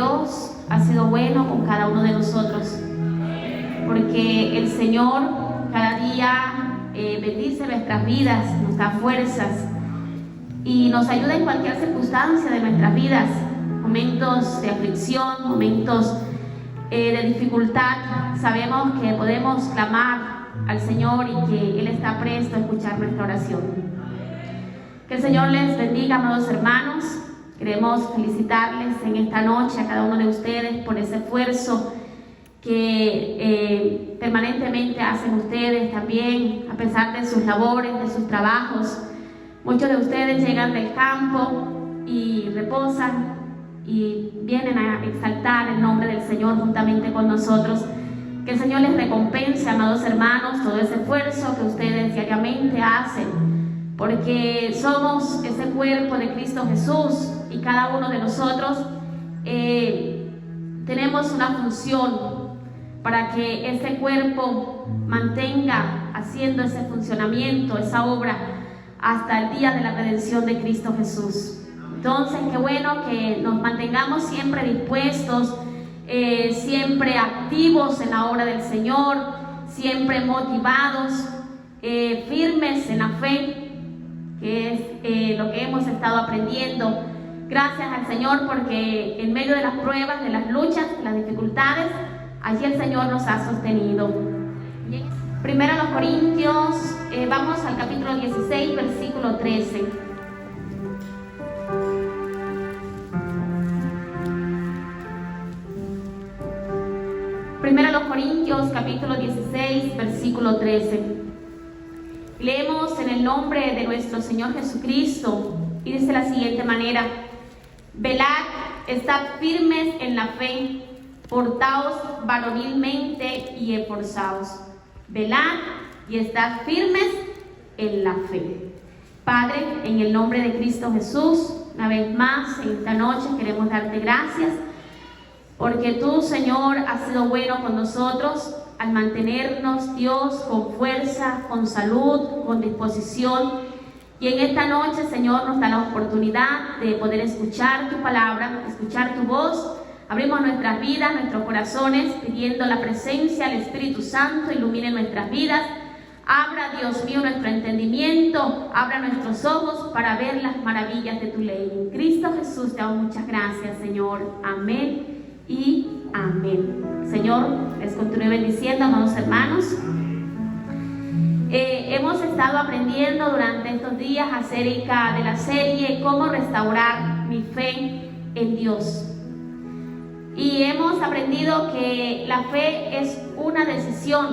Dios ha sido bueno con cada uno de nosotros, porque el Señor cada día bendice nuestras vidas, nos da fuerzas y nos ayuda en cualquier circunstancia de nuestras vidas, momentos de aflicción, momentos de dificultad. Sabemos que podemos clamar al Señor y que Él está presto a escuchar nuestra oración. Que el Señor les bendiga, amados hermanos. Queremos felicitarles en esta noche a cada uno de ustedes por ese esfuerzo que permanentemente hacen ustedes también, a pesar de sus labores, de sus trabajos. Muchos de ustedes llegan del campo y reposan y vienen a exaltar el nombre del Señor juntamente con nosotros. Que el Señor les recompense, amados hermanos, todo ese esfuerzo que ustedes diariamente hacen, porque somos ese cuerpo de Cristo Jesús y cada uno de nosotros tenemos una función para que ese cuerpo mantenga haciendo ese funcionamiento, esa obra, hasta el día de la redención de Cristo Jesús. Entonces, qué bueno que nos mantengamos siempre dispuestos, siempre activos en la obra del Señor, siempre motivados, firmes en la fe, que es lo que hemos estado aprendiendo. Gracias al Señor, porque en medio de las pruebas, de las luchas, de las dificultades, allí el Señor nos ha sostenido. Primero a los Corintios, vamos al capítulo 16, versículo 13. Primero a los Corintios, capítulo 16, versículo 13. Leemos en el nombre de nuestro Señor Jesucristo y dice de la siguiente manera: velad, estad firmes en la fe, portaos varonilmente y esforzaos. Velad y estad firmes en la fe. Padre, en el nombre de Cristo Jesús, una vez más en esta noche queremos darte gracias, porque tú, Señor, has sido bueno con nosotros al mantenernos, Dios, con fuerza, con salud, con disposición. Y en esta noche, Señor, nos da la oportunidad de poder escuchar tu palabra, escuchar tu voz. Abrimos nuestras vidas, nuestros corazones, pidiendo la presencia del Espíritu Santo, ilumine nuestras vidas. Abra, Dios mío, nuestro entendimiento, abra nuestros ojos para ver las maravillas de tu ley. En Cristo Jesús te damos muchas gracias, Señor. Amén y amén. Señor, les continúe bendiciendo, amados hermanos. Hemos estado aprendiendo durante estos días acerca de la serie Cómo restaurar mi fe en Dios. Y hemos aprendido que la fe es una decisión,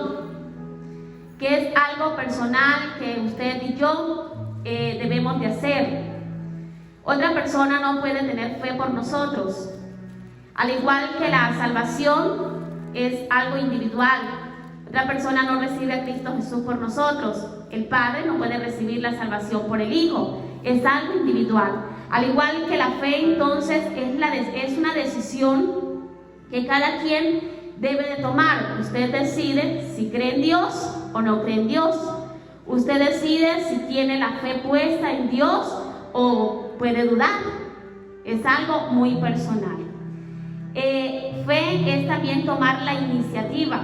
que es algo personal que usted y yo debemos de hacer. Otra persona no puede tener fe por nosotros. Al igual que la salvación es algo individual. Otra persona no recibe a Cristo Jesús por nosotros. El Padre no puede recibir la salvación por el Hijo. Es algo individual. Al igual que la fe, entonces, es una decisión que cada quien debe de tomar. Usted decide si cree en Dios o no cree en Dios. Usted decide si tiene la fe puesta en Dios o puede dudar. Es algo muy personal. Fe es también tomar la iniciativa.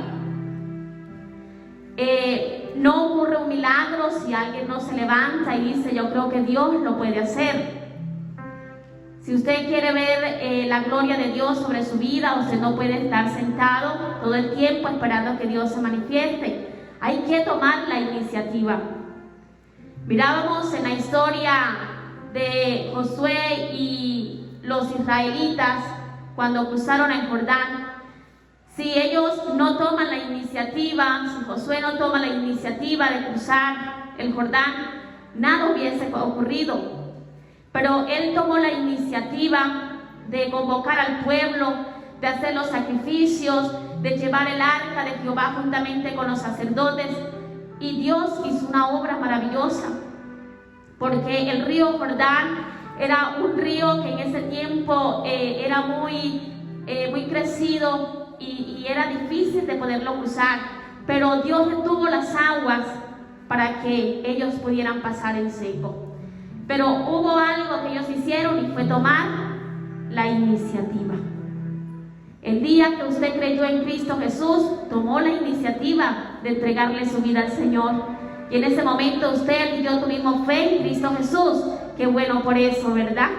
No ocurre un milagro si alguien no se levanta y dice: yo creo que Dios lo puede hacer. Si usted quiere ver la gloria de Dios sobre su vida, usted no puede estar sentado todo el tiempo esperando que Dios se manifieste. Hay que tomar la iniciativa. Mirábamos en la historia de Josué y los israelitas cuando cruzaron el Jordán. Si ellos no toman la iniciativa, si Josué no toma la iniciativa de cruzar el Jordán, nada hubiese ocurrido. Pero él tomó la iniciativa de convocar al pueblo, de hacer los sacrificios, de llevar el arca de Jehová juntamente con los sacerdotes. Y Dios hizo una obra maravillosa, porque el río Jordán era un río que en ese tiempo era muy crecido y era difícil de poderlo cruzar. Pero Dios detuvo las aguas para que ellos pudieran pasar en seco. Pero hubo algo que ellos hicieron y fue tomar la iniciativa. El día que usted creyó en Cristo Jesús, tomó la iniciativa de entregarle su vida al Señor. Y en ese momento usted y yo tuvimos fe en Cristo Jesús. Qué bueno por eso, ¿verdad?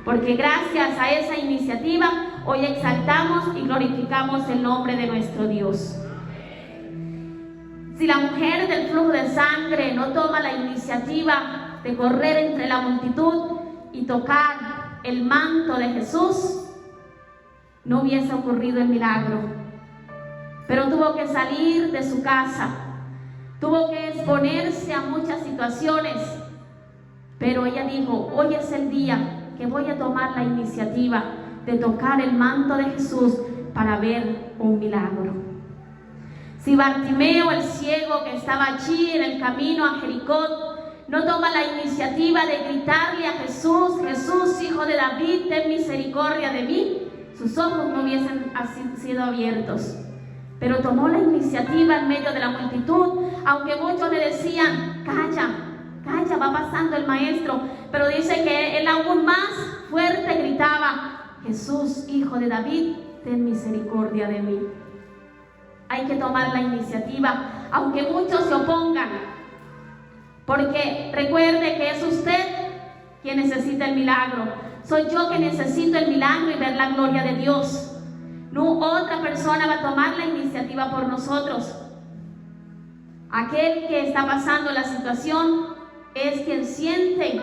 Porque gracias a esa iniciativa, hoy exaltamos y glorificamos el nombre de nuestro Dios. Si la mujer del flujo de sangre no toma la iniciativa de correr entre la multitud y tocar el manto de Jesús, no hubiese ocurrido el milagro. Pero tuvo que salir de su casa, tuvo que exponerse a muchas situaciones, pero ella dijo: hoy es el día que voy a tomar la iniciativa de tocar el manto de Jesús para ver un milagro. Si Bartimeo, el ciego que estaba allí en el camino a Jericó, no toma la iniciativa de gritarle a Jesús: Jesús, hijo de David, ten misericordia de mí, sus ojos no hubiesen sido abiertos. Pero tomó la iniciativa en medio de la multitud, aunque muchos le decían: calla, calla, va pasando el maestro. Pero dice que él aún más fuerte gritaba: Jesús, hijo de David, ten misericordia de mí. Hay que tomar la iniciativa, aunque muchos se opongan, porque recuerde que es usted quien necesita el milagro. Soy yo que necesito el milagro y ver la gloria de Dios. No otra persona va a tomar la iniciativa por nosotros. Aquel que está pasando la situación es quien siente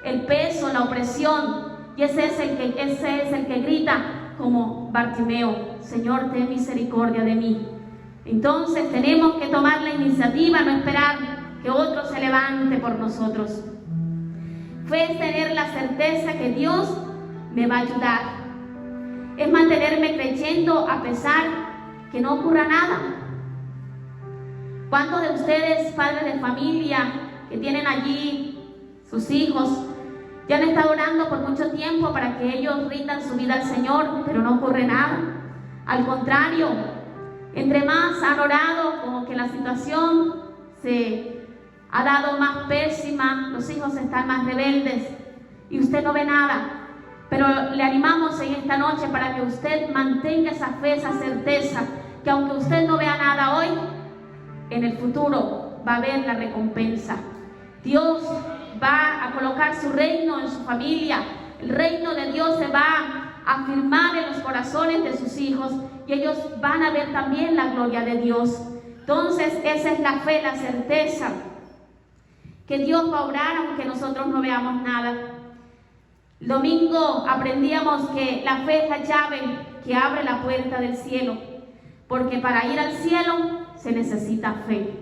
el peso, la opresión, y ese es el que grita como Bartimeo: Señor, ten misericordia de mí. Entonces tenemos que tomar la iniciativa, no esperar que otro se levante por nosotros. Fe es tener la certeza que Dios me va a ayudar. Es mantenerme creyendo a pesar que no ocurra nada. ¿Cuántos de ustedes, padres de familia, que tienen allí sus hijos, ya han estado orando por mucho tiempo para que ellos rindan su vida al Señor, pero no ocurre nada? Al contrario, entre más han orado, como que la situación se ha dado más pésima, los hijos están más rebeldes y usted no ve nada. Pero le animamos en esta noche para que usted mantenga esa fe, esa certeza, que aunque usted no vea nada hoy, en el futuro va a haber la recompensa. Dios va a colocar su reino en su familia. El reino de Dios se va a afirmar en los corazones de sus hijos y ellos van a ver también la gloria de Dios. Entonces esa es la fe, la certeza que Dios va a obrar aunque nosotros no veamos nada. El domingo aprendíamos que la fe es la llave que abre la puerta del cielo, porque para ir al cielo se necesita fe.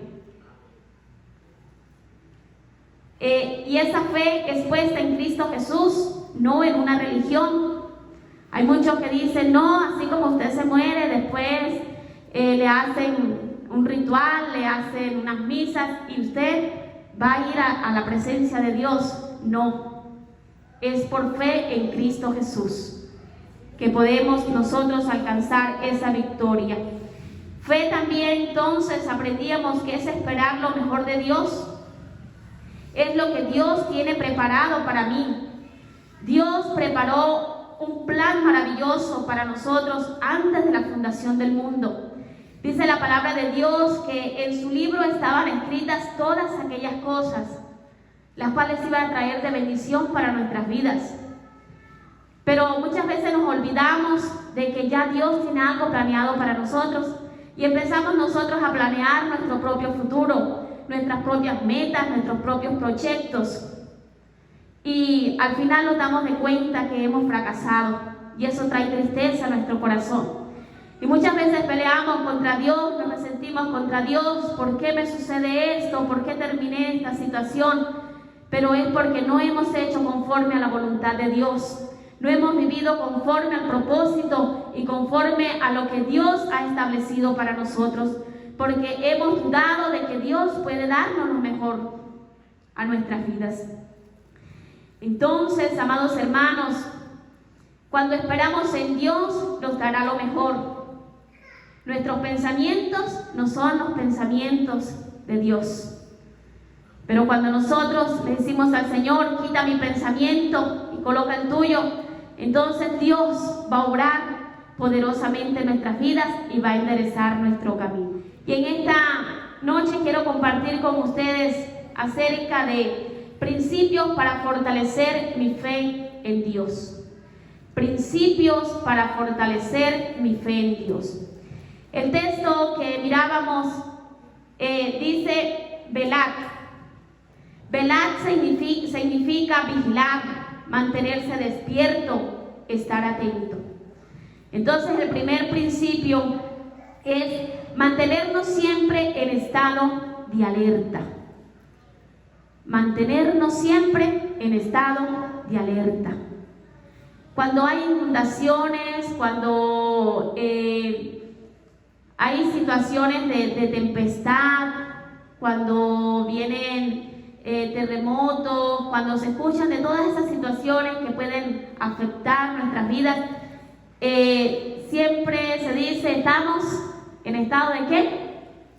Y esa fe es puesta en Cristo Jesús, no en una religión. Hay muchos que dicen: no, así como usted se muere, después le hacen un ritual, le hacen unas misas y usted va a ir a la presencia de Dios. No, es por fe en Cristo Jesús que podemos nosotros alcanzar esa victoria. Fe también, entonces, aprendíamos que es esperar lo mejor de Dios. Es lo que Dios tiene preparado para mí. Dios preparó un plan maravilloso para nosotros antes de la fundación del mundo. Dice la palabra de Dios que en su libro estaban escritas todas aquellas cosas, las cuales iban a traer de bendición para nuestras vidas. Pero muchas veces nos olvidamos de que ya Dios tiene algo planeado para nosotros y empezamos nosotros a planear nuestro propio futuro, nuestras propias metas, nuestros propios proyectos. Y al final nos damos de cuenta que hemos fracasado y eso trae tristeza a nuestro corazón. Y muchas veces peleamos contra Dios, nos resentimos contra Dios: ¿por qué me sucede esto? ¿Por qué terminé esta situación? Pero es porque no hemos hecho conforme a la voluntad de Dios. No hemos vivido conforme al propósito y conforme a lo que Dios ha establecido para nosotros, porque hemos dudado de que Dios puede darnos lo mejor a nuestras vidas. Entonces, amados hermanos, cuando esperamos en Dios, nos dará lo mejor. Nuestros pensamientos no son los pensamientos de Dios. Pero cuando nosotros le decimos al Señor: quita mi pensamiento y coloca el tuyo, entonces Dios va a obrar, poderosamente en nuestras vidas y va a enderezar nuestro camino. Y en esta noche quiero compartir con ustedes acerca de principios para fortalecer mi fe en Dios. Principios para fortalecer mi fe en Dios. El texto que mirábamos dice velad. Velad significa vigilar, mantenerse despierto, estar atento. Entonces el primer principio es mantenernos siempre en estado de alerta. Mantenernos siempre en estado de alerta. Cuando hay inundaciones, cuando hay situaciones de tempestad, cuando vienen terremotos, cuando se escuchan de todas esas situaciones que pueden afectar nuestras vidas, siempre se dice, estamos en estado de ¿qué?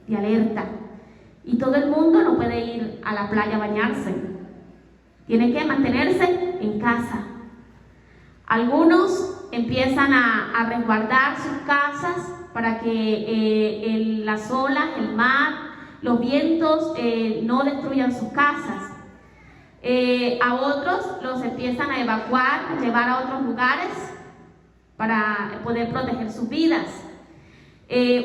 De alerta. Y todo el mundo no puede ir a la playa a bañarse. Tiene que mantenerse en casa. Algunos empiezan a resguardar sus casas para que las olas, el mar, los vientos no destruyan sus casas. A otros los empiezan a evacuar, a llevar a otros lugares para poder proteger sus vidas.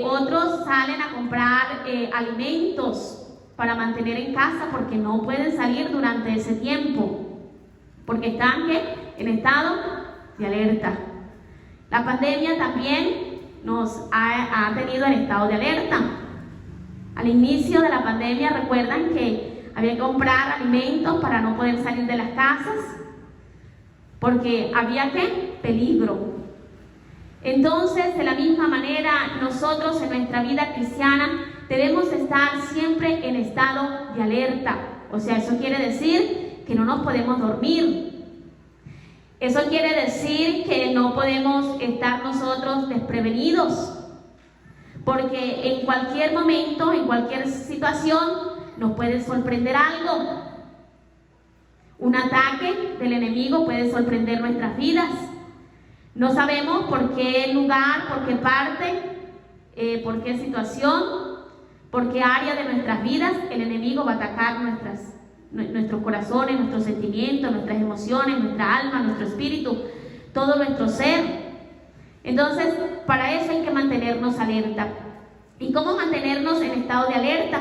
Otros salen a comprar alimentos para mantener en casa porque no pueden salir durante ese tiempo, porque están en estado de alerta. La pandemia también nos ha tenido en estado de alerta. Al inicio de la pandemia, recuerdan que había que comprar alimentos para no poder salir de las casas, porque había peligro. Entonces, de la misma manera, nosotros en nuestra vida cristiana debemos estar siempre en estado de alerta. O sea, eso quiere decir que no nos podemos dormir. Eso quiere decir que no podemos estar nosotros desprevenidos, porque en cualquier momento, en cualquier situación, nos puede sorprender algo. Un ataque del enemigo puede sorprender nuestras vidas. No sabemos por qué lugar, por qué parte, por qué situación, por qué área de nuestras vidas el enemigo va a atacar nuestros corazones, nuestros sentimientos, nuestras emociones, nuestra alma, nuestro espíritu, todo nuestro ser. Entonces, para eso hay que mantenernos alerta. ¿Y cómo mantenernos en estado de alerta?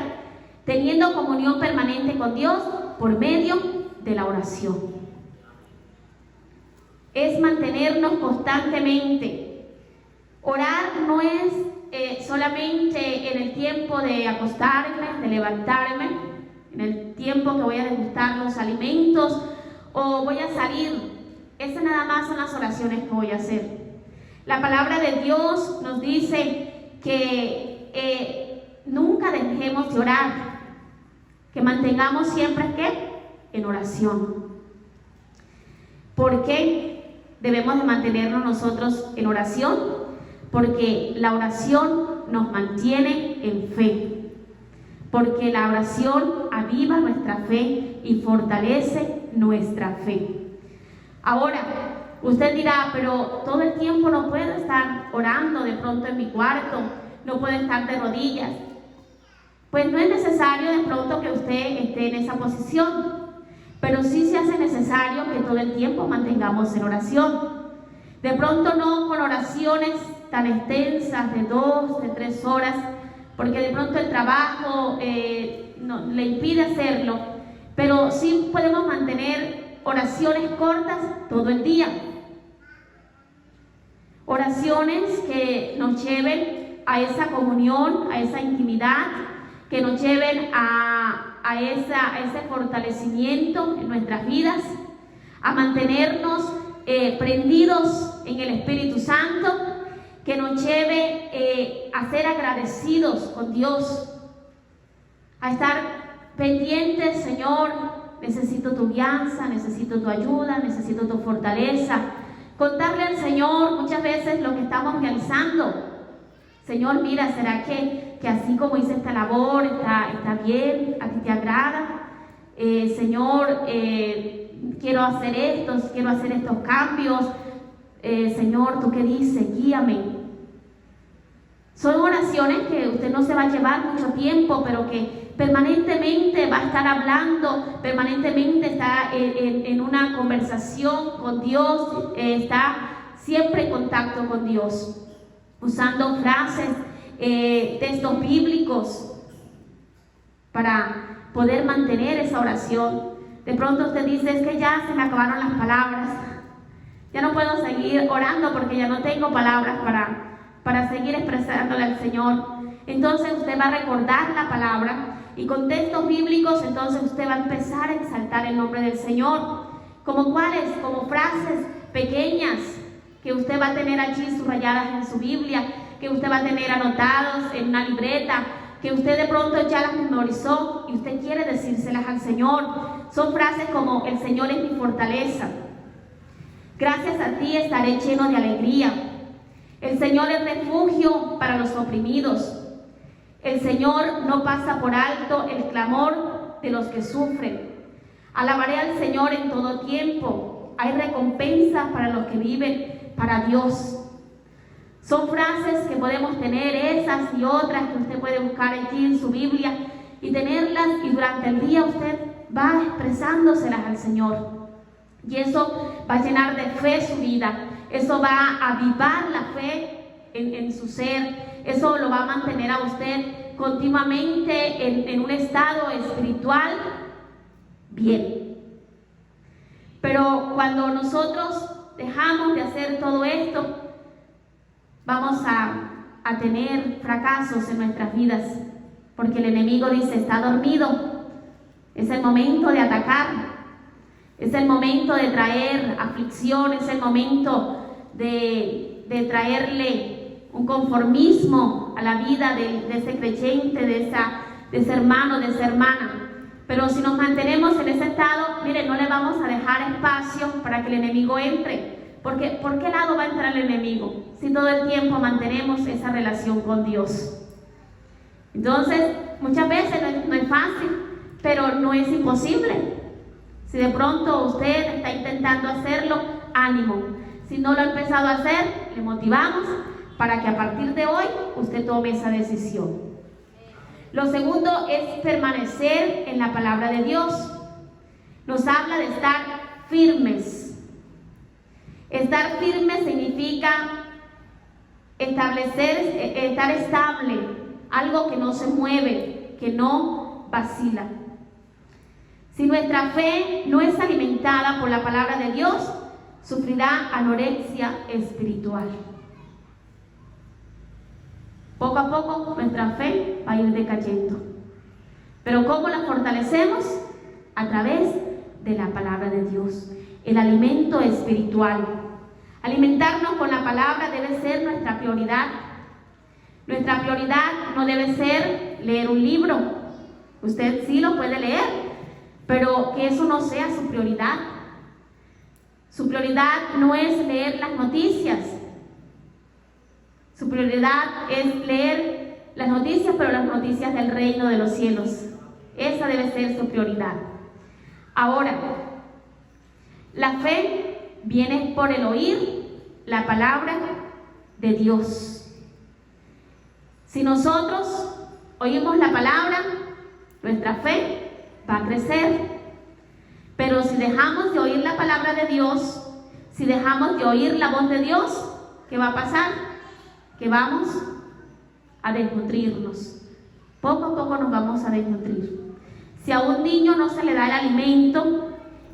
Teniendo comunión permanente con Dios por medio de la oración. Es mantenernos constantemente. Orar no es solamente en el tiempo de acostarme, de levantarme, en el tiempo que voy a degustar los alimentos o voy a salir. Esas nada más son las oraciones que voy a hacer. La palabra de Dios nos dice que nunca dejemos de orar, que mantengamos siempre en oración. ¿Por qué debemos de mantenernos nosotros en oración? Porque la oración nos mantiene en fe. Porque la oración aviva nuestra fe y fortalece nuestra fe. Ahora, usted dirá, pero todo el tiempo no puedo estar orando de pronto en mi cuarto, no puedo estar de rodillas. Pues no es necesario de pronto que usted esté en esa posición, pero sí se hace necesario que todo el tiempo mantengamos en oración. De pronto no con oraciones tan extensas de 2, de 3 horas, porque de pronto el trabajo no, le impide hacerlo, pero sí podemos mantener oraciones cortas todo el día. Oraciones que nos lleven a esa comunión, a esa intimidad, que nos lleven a ese fortalecimiento en nuestras vidas, a mantenernos prendidos en el Espíritu Santo, que nos lleve a ser agradecidos con Dios, a estar pendientes. Señor, necesito tu guianza, necesito tu ayuda, necesito tu fortaleza. Contarle al Señor muchas veces lo que estamos realizando. Señor, mira, ¿será que así como hice esta labor está bien? ¿A ti te agrada? Señor, quiero hacer estos cambios. Señor, ¿tú qué dices? Guíame. Son oraciones que usted no se va a llevar mucho tiempo, pero que permanentemente va a estar hablando, permanentemente está en una conversación con Dios, está siempre en contacto con Dios, usando frases, textos bíblicos para poder mantener esa oración. De pronto usted dice, es que ya se me acabaron las palabras, ya no puedo seguir orando porque ya no tengo palabras para seguir expresándole al Señor. Entonces usted va a recordar la palabra y con textos bíblicos, entonces usted va a empezar a exaltar el nombre del Señor. ¿Como cuáles? Como frases pequeñas que usted va a tener allí subrayadas en su Biblia, que usted va a tener anotados en una libreta, que usted de pronto ya las memorizó y usted quiere decírselas al Señor. Son frases como: el Señor es mi fortaleza, gracias a ti estaré lleno de alegría, el Señor es refugio para los oprimidos, el Señor no pasa por alto el clamor de los que sufren, alabaré al Señor en todo tiempo, hay recompensa para los que viven para Dios. Son frases que podemos tener, esas y otras que usted puede buscar allí en su Biblia y tenerlas, y durante el día usted va expresándoselas al Señor. Y eso va a llenar de fe su vida, eso va a avivar la fe en su ser, eso lo va a mantener a usted continuamente en un estado espiritual bien. Pero cuando nosotros dejamos de hacer todo esto, vamos a tener fracasos en nuestras vidas, porque el enemigo dice: está dormido. Es el momento de atacar, es el momento de traer aflicción, es el momento de traerle un conformismo a la vida de ese creyente, de ese hermano, de esa hermana. Pero si nos mantenemos en ese estado, miren, no le vamos a dejar espacio para que el enemigo entre. Porque ¿por qué lado va a entrar el enemigo? Si todo el tiempo mantenemos esa relación con Dios. Entonces, muchas veces no es fácil, pero no es imposible. Si de pronto usted está intentando hacerlo, ánimo. Si no lo ha empezado a hacer, le motivamos para que a partir de hoy usted tome esa decisión. Lo segundo es permanecer en la palabra de Dios. Nos habla de estar firmes. Estar firme significa estar estable, algo que no se mueve, que no vacila. Si nuestra fe no es alimentada por la palabra de Dios, sufrirá anorexia espiritual. Poco a poco nuestra fe va a ir decayendo. Pero ¿cómo la fortalecemos? A través de la palabra de Dios. El alimento espiritual. Alimentarnos con la palabra debe ser nuestra prioridad. Nuestra prioridad no debe ser leer un libro. Usted sí lo puede leer, pero que eso no sea su prioridad. Su prioridad no es leer las noticias. Su prioridad es leer las noticias, pero las noticias del reino de los cielos. Esa debe ser su prioridad. Ahora, la fe viene por el oír la palabra de Dios. Si nosotros oímos la palabra, nuestra fe va a crecer. Pero si dejamos de oír la palabra de Dios, si dejamos de oír la voz de Dios, ¿qué va a pasar? Que vamos a desnutrirnos. Poco a poco nos vamos a desnutrir. Si a un niño no se le da el alimento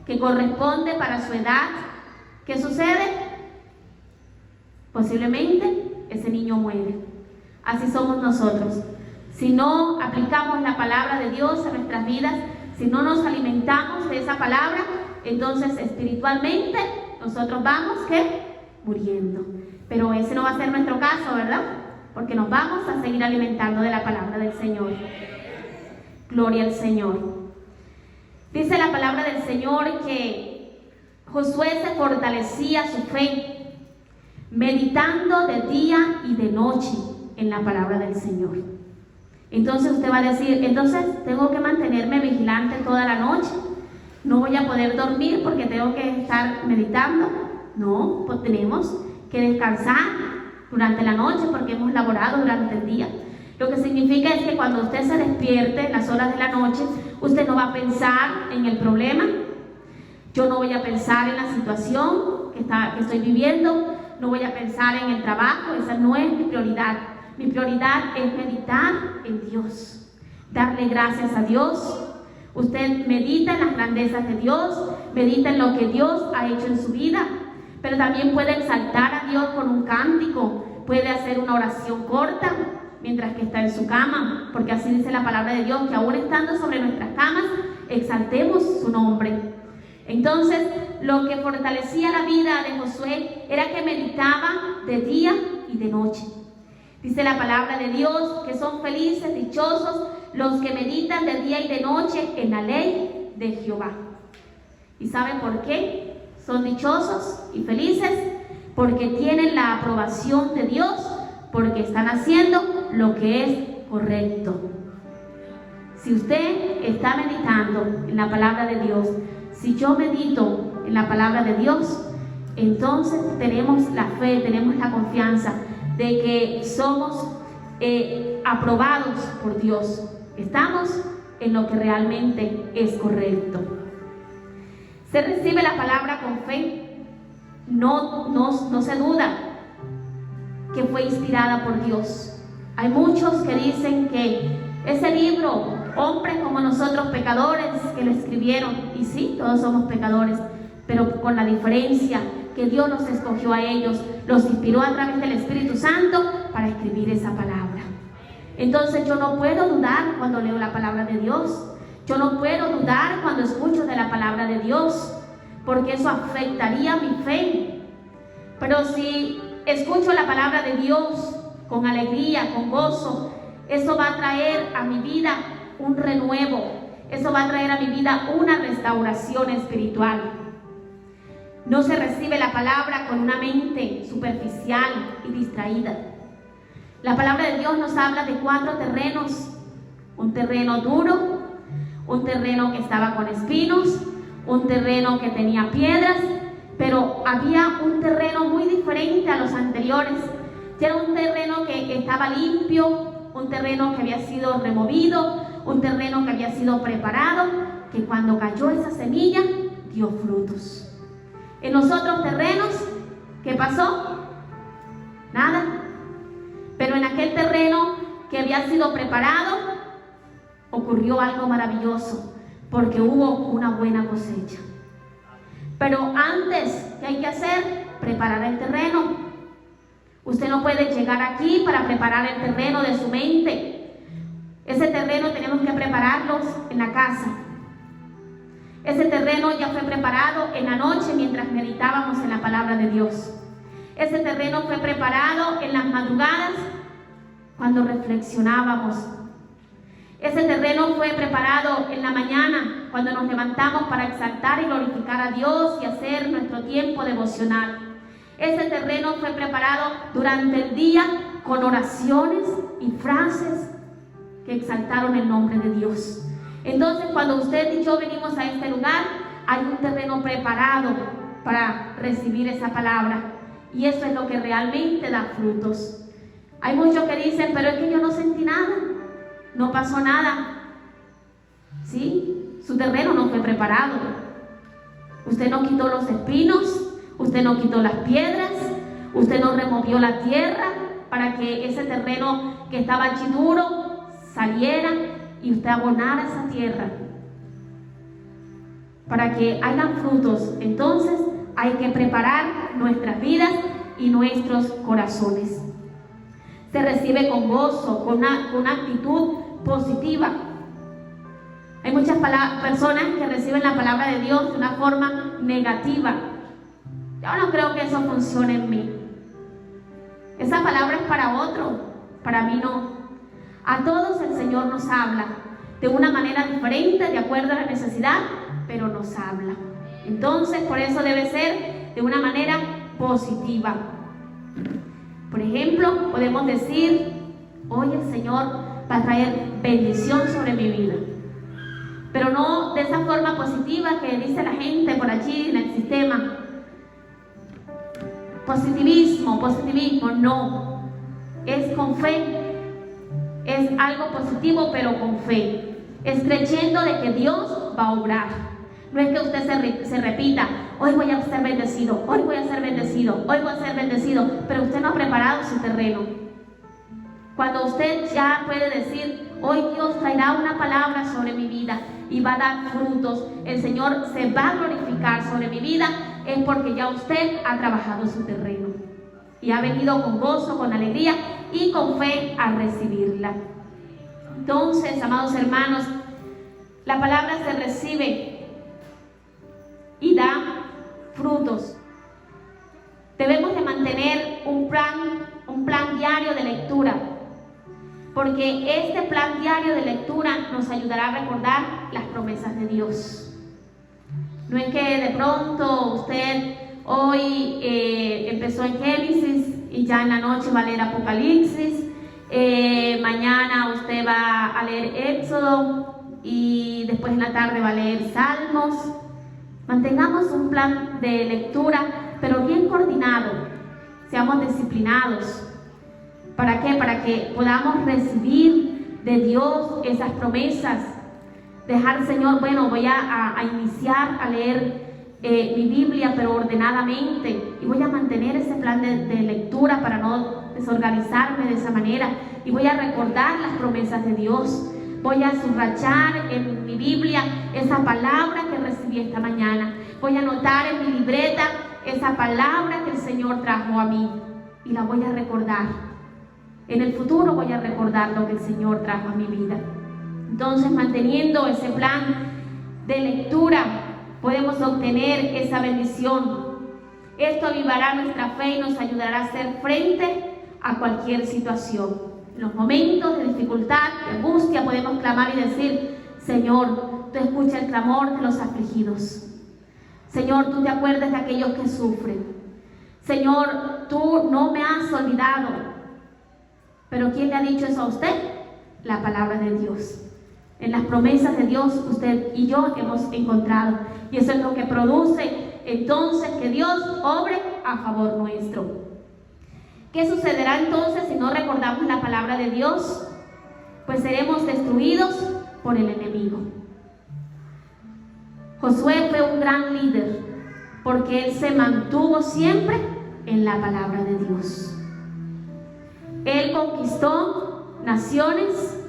que corresponde para su edad, ¿qué sucede? Posiblemente ese niño muere. Así somos nosotros. Si no aplicamos la palabra de Dios a nuestras vidas, si no nos alimentamos de esa palabra, entonces espiritualmente nosotros vamos, ¿qué? Muriendo. Pero ese no va a ser nuestro caso, ¿verdad? Porque nos vamos a seguir alimentando de la palabra del Señor. Gloria al Señor. Dice la palabra del Señor que Josué se fortalecía su fe, meditando de día y de noche en la palabra del Señor. Entonces usted va a decir, entonces tengo que mantenerme vigilante toda la noche, no voy a poder dormir porque tengo que estar meditando. No, pues tenemos que descansar durante la noche porque hemos laborado durante el día. Lo que significa es que cuando usted se despierte en las horas de la noche, usted no va a pensar en el problema. Yo no voy a pensar en la situación que estoy viviendo, no voy a pensar en el trabajo, esa no es mi prioridad. Mi prioridad es meditar en Dios, darle gracias a Dios. Usted medita en las grandezas de Dios, medita en lo que Dios ha hecho en su vida, pero también puede exaltar a Dios con un cántico, puede hacer una oración corta mientras que está en su cama, porque así dice la palabra de Dios, que aún estando sobre nuestras camas, exaltemos su nombre. Entonces, lo que fortalecía la vida de Josué era que meditaba de día y de noche. Dice la palabra de Dios que son felices, dichosos los que meditan de día y de noche en la ley de Jehová. ¿Y saben por qué son dichosos y felices? Porque tienen la aprobación de Dios, porque están haciendo lo que es correcto. Si usted está meditando en la palabra de Dios, si yo medito en la palabra de Dios, entonces tenemos la fe, tenemos la confianza de que somos aprobados por Dios. Estamos en lo que realmente es correcto. Se recibe la palabra con fe. No se duda que fue inspirada por Dios. Hay muchos que dicen que ese libro, hombres como nosotros pecadores que lo escribieron, y sí, todos somos pecadores, pero con la diferencia que Dios los escogió a ellos, los inspiró a través del Espíritu Santo para escribir esa palabra. Entonces yo no puedo dudar cuando leo la palabra de Dios, yo no puedo dudar cuando escucho de la palabra de Dios, porque eso afectaría mi fe. Pero si escucho la palabra de Dios con alegría, con gozo, eso va a traer a mi vida un renuevo, eso va a traer a mi vida una restauración espiritual. No se recibe la palabra con una mente superficial y distraída. La palabra de Dios nos habla de 4 terrenos: un terreno duro, un terreno que estaba con espinos, un terreno que tenía piedras, pero había un terreno muy diferente a los anteriores. Era un terreno que estaba limpio, un terreno que había sido removido, un terreno que había sido preparado, que cuando cayó esa semilla dio frutos. En los otros terrenos, ¿qué pasó? Nada. Pero en aquel terreno que había sido preparado, ocurrió algo maravilloso, porque hubo una buena cosecha. Pero antes, ¿qué hay que hacer? Preparar el terreno. Usted no puede llegar aquí para preparar el terreno de su mente. Ese terreno tenemos que prepararlo en la casa. Ese terreno ya fue preparado en la noche mientras meditábamos en la palabra de Dios. Ese terreno fue preparado en las madrugadas cuando reflexionábamos. Ese terreno fue preparado en la mañana cuando nos levantamos para exaltar y glorificar a Dios y hacer nuestro tiempo devocional. Ese terreno fue preparado durante el día con oraciones y frases que exaltaron el nombre de Dios. Entonces, cuando usted y yo venimos a este lugar, hay un terreno preparado para recibir esa palabra. Y eso es lo que realmente da frutos. Hay muchos que dicen, pero es que yo no sentí nada, no pasó nada. ¿Sí? Su terreno no fue preparado. Usted no quitó los espinos, usted no quitó las piedras, usted no removió la tierra para que ese terreno que estaba allí duro saliera y usted abonara esa tierra para que hagan frutos. Entonces hay que preparar nuestras vidas y nuestros corazones. Se recibe con gozo, con una actitud positiva. Hay muchas personas que reciben la palabra de Dios de una forma negativa. Yo no creo que eso funcione en mí. Esa palabra es para otro, para mí no. A todos el Señor nos habla de una manera diferente, de acuerdo a la necesidad, pero nos habla. Entonces, por eso debe ser de una manera positiva. Por ejemplo, podemos decir, hoy el Señor va a traer bendición sobre mi vida. Pero no de esa forma positiva que dice la gente por allí en el sistema. positivismo, no. Es con fe, es algo positivo, pero con fe, es creyendo de que Dios va a obrar. No es que usted se repita, hoy voy a ser bendecido, hoy voy a ser bendecido, hoy voy a ser bendecido, pero usted no ha preparado su terreno. Cuando usted ya puede decir, hoy Dios traerá una palabra sobre mi vida y va a dar frutos, el Señor se va a glorificar sobre mi vida, es porque ya usted ha trabajado su terreno y ha venido con gozo, con alegría y con fe a recibirla. Entonces, amados hermanos, la palabra se recibe y da frutos. Debemos de mantener un plan diario de lectura, porque este plan diario de lectura nos ayudará a recordar las promesas de Dios. No es que de pronto usted hoy empezó en Génesis y ya en la noche va a leer Apocalipsis, mañana usted va a leer Éxodo y después en la tarde va a leer Salmos. Mantengamos un plan de lectura, pero bien coordinado. Seamos disciplinados. ¿Para qué? Para que podamos recibir de Dios esas promesas. Dejar al Señor, bueno, voy a iniciar a leer mi Biblia, pero ordenadamente. Y voy a mantener ese plan de lectura para no desorganizarme de esa manera. Y voy a recordar las promesas de Dios. Voy a subrayar en mi Biblia esa palabra que recibí esta mañana. Voy a anotar en mi libreta esa palabra que el Señor trajo a mí. Y la voy a recordar. En el futuro voy a recordar lo que el Señor trajo a mi vida. Entonces, manteniendo ese plan de lectura, podemos obtener esa bendición. Esto avivará nuestra fe y nos ayudará a hacer frente a cualquier situación. En los momentos de dificultad, de angustia, podemos clamar y decir, Señor, tú escuchas el clamor de los afligidos. Señor, tú te acuerdas de aquellos que sufren. Señor, tú no me has olvidado. Pero ¿quién le ha dicho eso a usted? La palabra de Dios. En las promesas de Dios usted y yo hemos encontrado. Y eso es lo que produce entonces que Dios obre a favor nuestro. ¿Qué sucederá entonces si no recordamos la palabra de Dios? Pues seremos destruidos por el enemigo. Josué fue un gran líder porque él se mantuvo siempre en la palabra de Dios. Él conquistó naciones,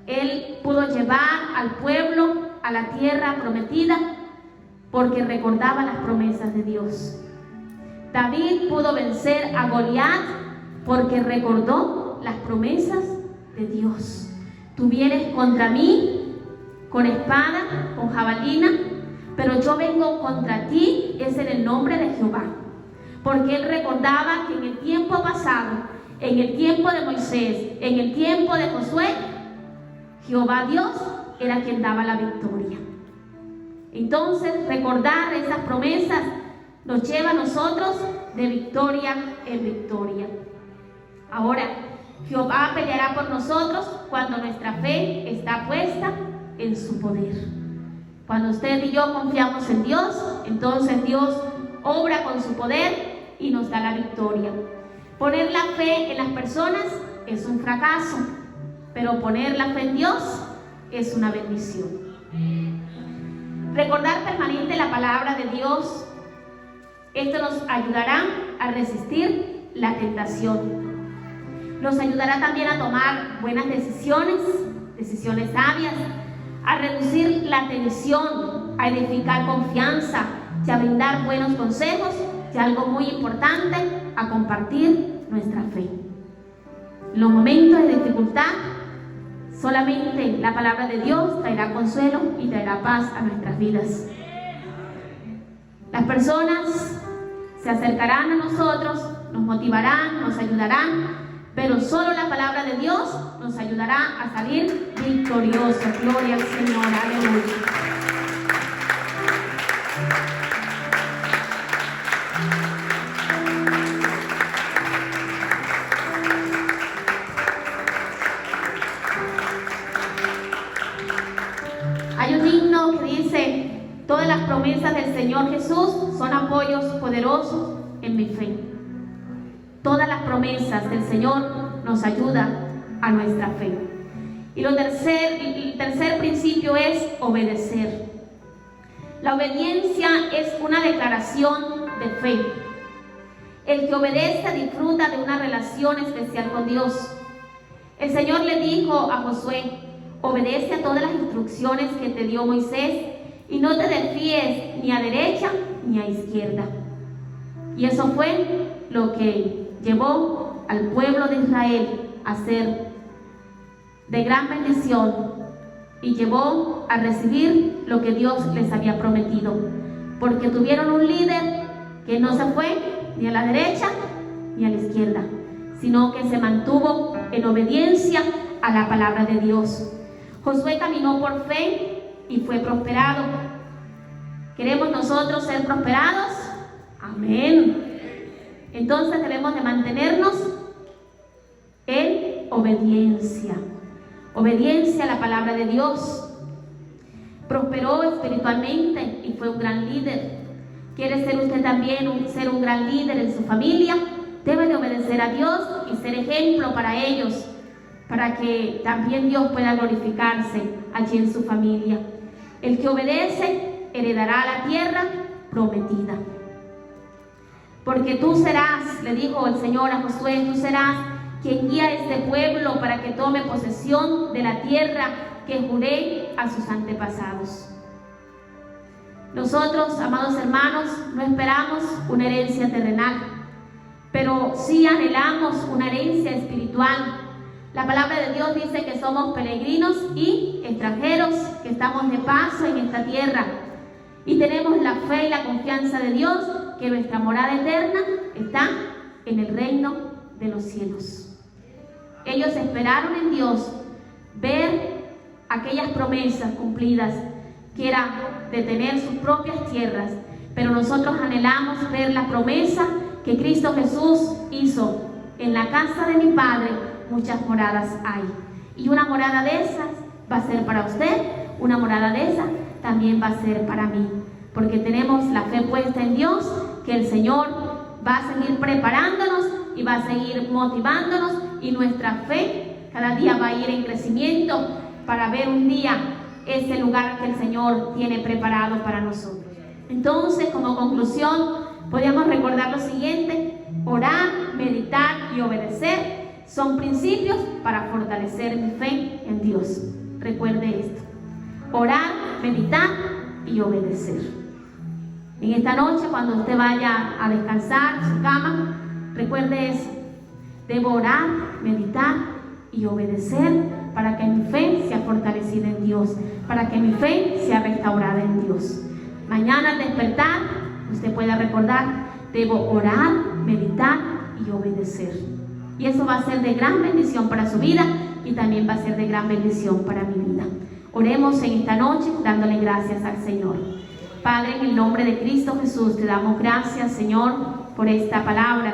él pudo llevar al pueblo a la tierra prometida porque recordaba las promesas de Dios. David pudo vencer a Goliat porque recordó las promesas de Dios. Tú vienes contra mí con espada, con jabalina, pero yo vengo contra ti, es en el nombre de Jehová. Porque él recordaba que en el tiempo pasado, en el tiempo de Moisés, en el tiempo de Josué, Jehová Dios era quien daba la victoria. Entonces, recordar esas promesas nos lleva a nosotros de victoria en victoria. Ahora, Jehová peleará por nosotros cuando nuestra fe está puesta en su poder. Cuando usted y yo confiamos en Dios, entonces Dios obra con su poder y nos da la victoria. Poner la fe en las personas es un fracaso, pero poner la fe en Dios es una bendición. Recordar permanente la palabra de Dios, esto nos ayudará a resistir la tentación. Nos ayudará también a tomar buenas decisiones sabias, a reducir la tensión, a edificar confianza y a brindar buenos consejos y algo muy importante, a compartir nuestra fe. En los momentos de dificultad, solamente la palabra de Dios traerá consuelo y traerá paz a nuestras vidas. Las personas se acercarán a nosotros, nos motivarán, nos ayudarán, pero solo la palabra de Dios nos ayudará a salir victoriosos. Gloria al Señor, aleluya. Hay un himno que dice: todas las promesas del Señor Jesús son apoyos poderosos en mi fe. Todas las promesas del Señor nos ayudan a nuestra fe. Y el tercer principio es obedecer. La obediencia es una declaración de fe. El que obedece disfruta de una relación especial con Dios. El Señor le dijo a Josué: obedece a todas las instrucciones que te dio Moisés y no te desvíes ni a derecha ni a izquierda. Y eso fue lo que llevó al pueblo de Israel a ser de gran bendición y llevó a recibir lo que Dios les había prometido, porque tuvieron un líder que no se fue ni a la derecha ni a la izquierda, sino que se mantuvo en obediencia a la palabra de Dios. Josué caminó por fe y fue prosperado. ¿Queremos nosotros ser prosperados? Amén. Entonces debemos de mantenernos en obediencia. Obediencia a la palabra de Dios. Prosperó espiritualmente y fue un gran líder. ¿Quiere ser usted también ser un gran líder en su familia? Debe de obedecer a Dios y ser ejemplo para ellos, para que también Dios pueda glorificarse allí en su familia. El que obedece heredará la tierra prometida. Porque tú serás, le dijo el Señor a Josué, tú serás quien guía a este pueblo para que tome posesión de la tierra que juré a sus antepasados. Nosotros, amados hermanos, no esperamos una herencia terrenal, pero sí anhelamos una herencia espiritual. La palabra de Dios dice que somos peregrinos y extranjeros, que estamos de paso en esta tierra. Y tenemos la fe y la confianza de Dios, que nuestra morada eterna está en el reino de los cielos. Ellos esperaron en Dios ver aquellas promesas cumplidas, que era de tener sus propias tierras, pero nosotros anhelamos ver la promesa que Cristo Jesús hizo: en la casa de mi Padre muchas moradas hay, y una morada de esas va a ser para usted, una morada de esas también va a ser para mí, porque tenemos la fe puesta en Dios, que el Señor va a seguir preparándonos y va a seguir motivándonos, y nuestra fe cada día va a ir en crecimiento para ver un día ese lugar que el Señor tiene preparado para nosotros. Entonces, como conclusión, podemos recordar lo siguiente: orar, meditar y obedecer son principios para fortalecer mi fe en Dios. Recuerde esto: orar, meditar y obedecer. En esta noche, cuando usted vaya a descansar en su cama, recuerde eso: debo orar, meditar y obedecer para que mi fe sea fortalecida en Dios, para que mi fe sea restaurada en Dios. Mañana al despertar, usted pueda recordar: debo orar, meditar y obedecer. Y eso va a ser de gran bendición para su vida y también va a ser de gran bendición para mi vida. Oremos en esta noche dándole gracias al Señor. Padre, en el nombre de Cristo Jesús, te damos gracias, Señor, por esta palabra.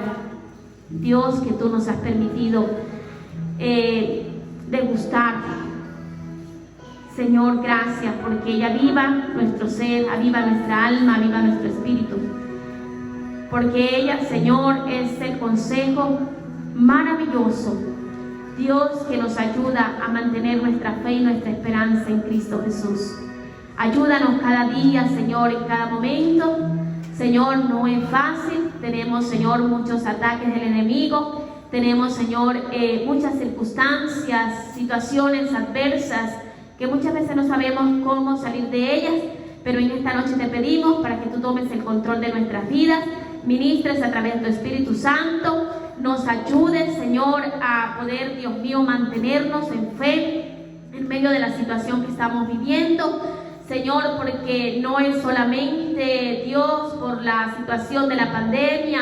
Dios, que tú nos has permitido degustar. Señor, gracias, porque ella aviva nuestro ser, aviva nuestra alma, aviva nuestro espíritu. Porque ella, Señor, es el consejo maravilloso, Dios, que nos ayuda a mantener nuestra fe y nuestra esperanza en Cristo Jesús. Ayúdanos cada día, Señor, en cada momento. Señor, no es fácil. Tenemos, Señor, muchos ataques del enemigo. Tenemos, Señor, muchas circunstancias, situaciones adversas que muchas veces no sabemos cómo salir de ellas. Pero en esta noche te pedimos para que tú tomes el control de nuestras vidas, ministres a través de tu Espíritu Santo, nos ayudes, Señor, a poder, Dios mío, mantenernos en fe en medio de la situación que estamos viviendo. Señor, porque no es solamente, Dios, por la situación de la pandemia,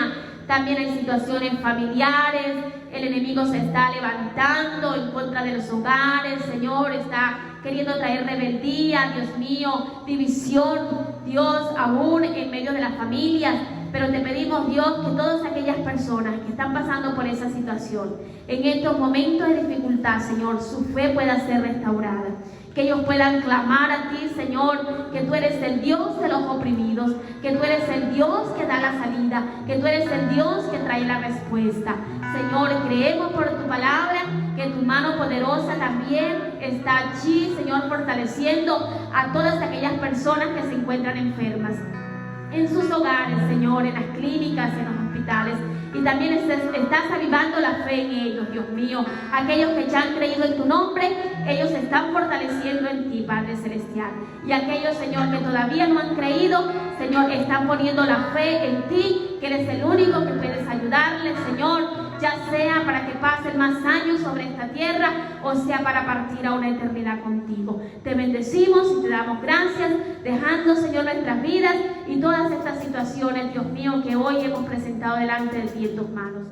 también hay situaciones familiares. El enemigo se está levantando en contra de los hogares, Señor, está queriendo traer rebeldía, Dios mío, división, Dios, aún en medio de las familias. Pero te pedimos, Dios, que todas aquellas personas que están pasando por esa situación, en estos momentos de dificultad, Señor, su fe pueda ser restaurada. que ellos puedan clamar a ti, Señor, que tú eres el Dios de los oprimidos, que tú eres el Dios que da la salida, que tú eres el Dios que trae la respuesta. Señor, creemos por tu palabra que tu mano poderosa también está allí, Señor, fortaleciendo a todas aquellas personas que se encuentran enfermas en sus hogares, Señor, en las clínicas, en los hospitales. Y también estás avivando la fe en ellos, Dios mío. Aquellos que ya han creído en tu nombre, ellos se están fortaleciendo en ti, Padre Celestial. Y aquellos, Señor, que todavía no han creído, Señor, están poniendo la fe en ti, que eres el único que puedes ayudarles, Señor, ya sea para que pasen más años sobre esta tierra o sea para partir a una eternidad contigo. Te bendecimos y te damos gracias, dejando, Señor, nuestras vidas y todas estas situaciones, Dios mío, que hoy hemos presentado delante de ti en tus manos.